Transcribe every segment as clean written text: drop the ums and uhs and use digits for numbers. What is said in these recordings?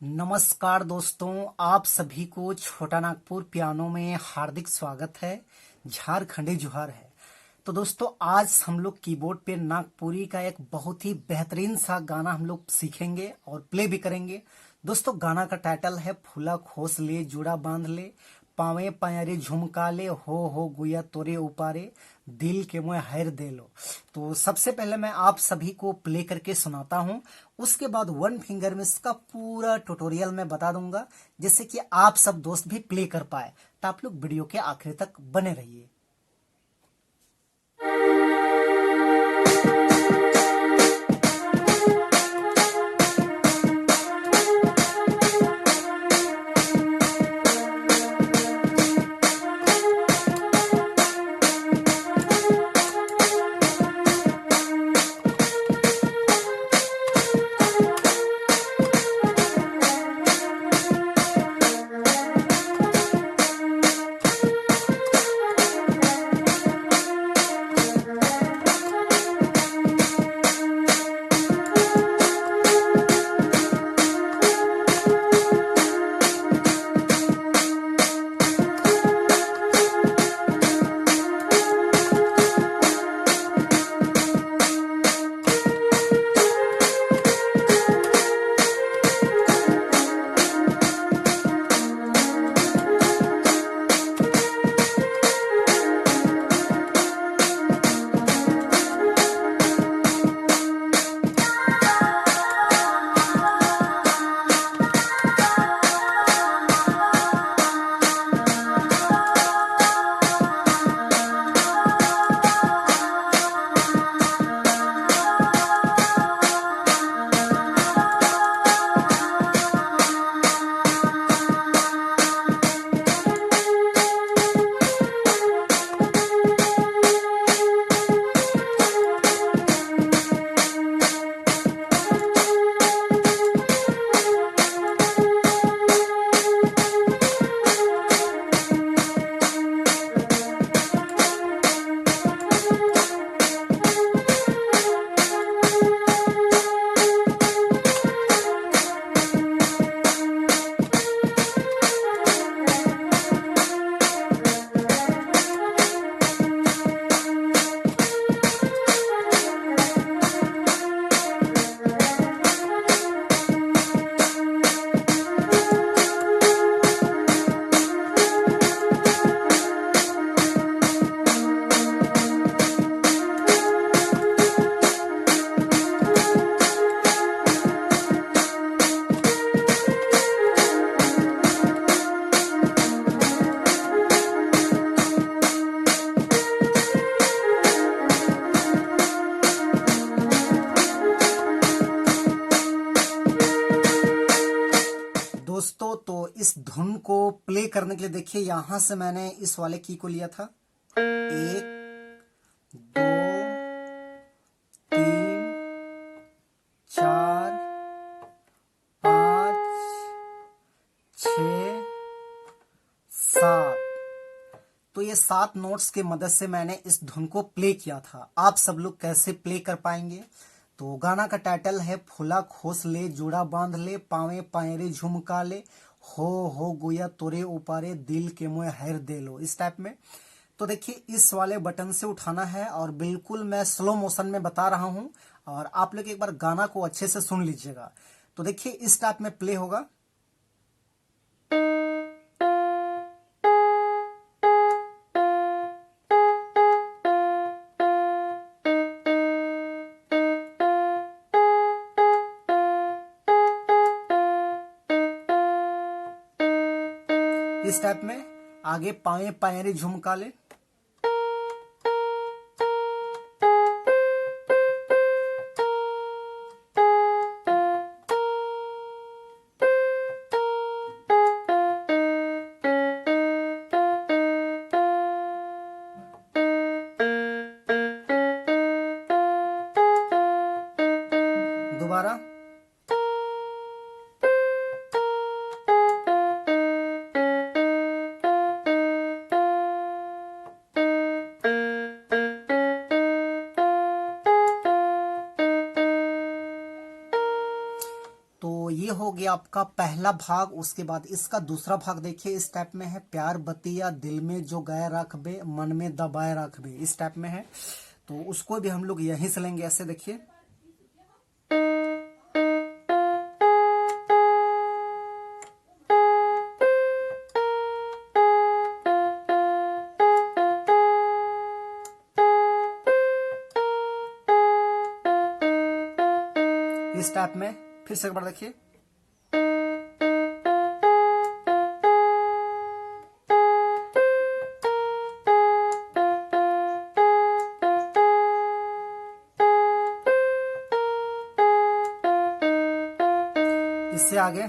नमस्कार दोस्तों, आप सभी को छोटा नागपुर पियानो में हार्दिक स्वागत है। झारखंडी जुहार है। तो दोस्तों, आज हम लोग कीबोर्ड पे नागपुरी का एक बहुत ही बेहतरीन सा गाना हम लोग सीखेंगे और प्ले भी करेंगे। दोस्तों, गाना का टाइटल है फूला खोस ले जुड़ा बांध ले, पावे पायरे झुमका ले, हो गुया तोरे उपारे, दिल के मुँह हैर दे लो। तो सबसे पहले मैं आप सभी को प्ले करके सुनाता हूँ। उसके बाद वन फिंगर में इसका पूरा ट्यूटोरियल मैं बता दूंगा, जिससे कि आप सब दोस्त भी प्ले कर पाए। तो आप लोग वीडियो के आखिर तक बने रहिए। दोस्तों, तो इस धुन को प्ले करने के लिए देखिए, यहां से मैंने इस वाले की को लिया था। 1 2 3 4 5 6 7। तो ये 7 नोट्स के मदद से मैंने इस धुन को प्ले किया था। आप सब लोग कैसे प्ले कर पाएंगे? तो गाना का टाइटल है फूला खोस ले जुड़ा बांध ले, पावे पायरे झुमका ले, हो गुया तोरे उपारे, दिल के मुँह हैर दे लो। इस टाइप में। तो देखिए, इस वाले बटन से उठाना है और बिल्कुल मैं स्लो मोशन में बता रहा हूं, और आप लोग एक बार गाना को अच्छे से सुन लीजिएगा। तो देखिए, इस टाइप में प्ले होगा। इस टाइप में आगे पाए पायरे झुमका ले। दोबारा। हो गया आपका पहला भाग। उसके बाद इसका दूसरा भाग देखिए, इस टाइप में है, प्यार बतिया दिल में जो गाए रखबे मन में दबाए रखबे, इस टाइप में है। तो उसको भी हम लोग यहीं से लेंगे, ऐसे देखिए। इस टाइप में फिर से एक बार देखिए। इससे आगे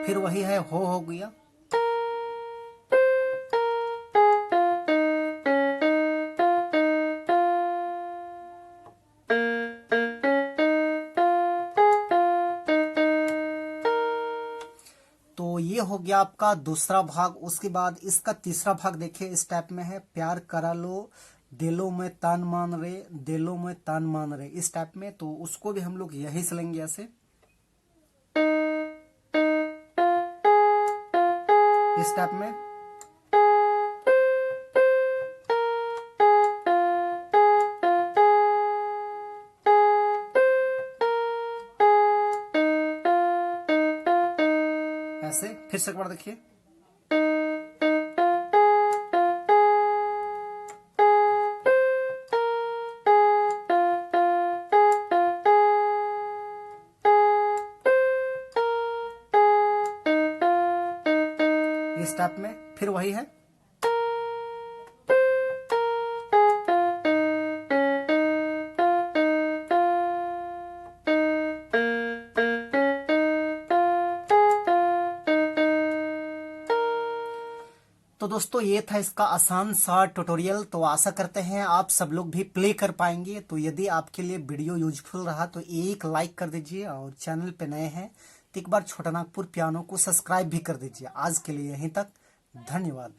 फिर वही है, हो गया। तो ये हो गया आपका दूसरा भाग। उसके बाद इसका तीसरा भाग देखिए, इस टाइप में है, प्यार करा लो दिलों में तान मान रे, दिलों में तान मान रे, इस टाइप में। तो उसको भी हम लोग यही से लेंगे, ऐसे इस टाइप में। ऐसे फिर से एक बार देखिए। इस टाइप में फिर वही है। तो दोस्तों ये था इसका आसान सा ट्यूटोरियल। तो आशा करते हैं आप सब लोग भी प्ले कर पाएंगे। तो यदि आपके लिए वीडियो यूजफुल रहा तो एक लाइक कर दीजिए, और चैनल पे नए हैं तो एक बार छोटा नागपुर पियानो को सब्सक्राइब भी कर दीजिए। आज के लिए यहीं तक, धन्यवाद।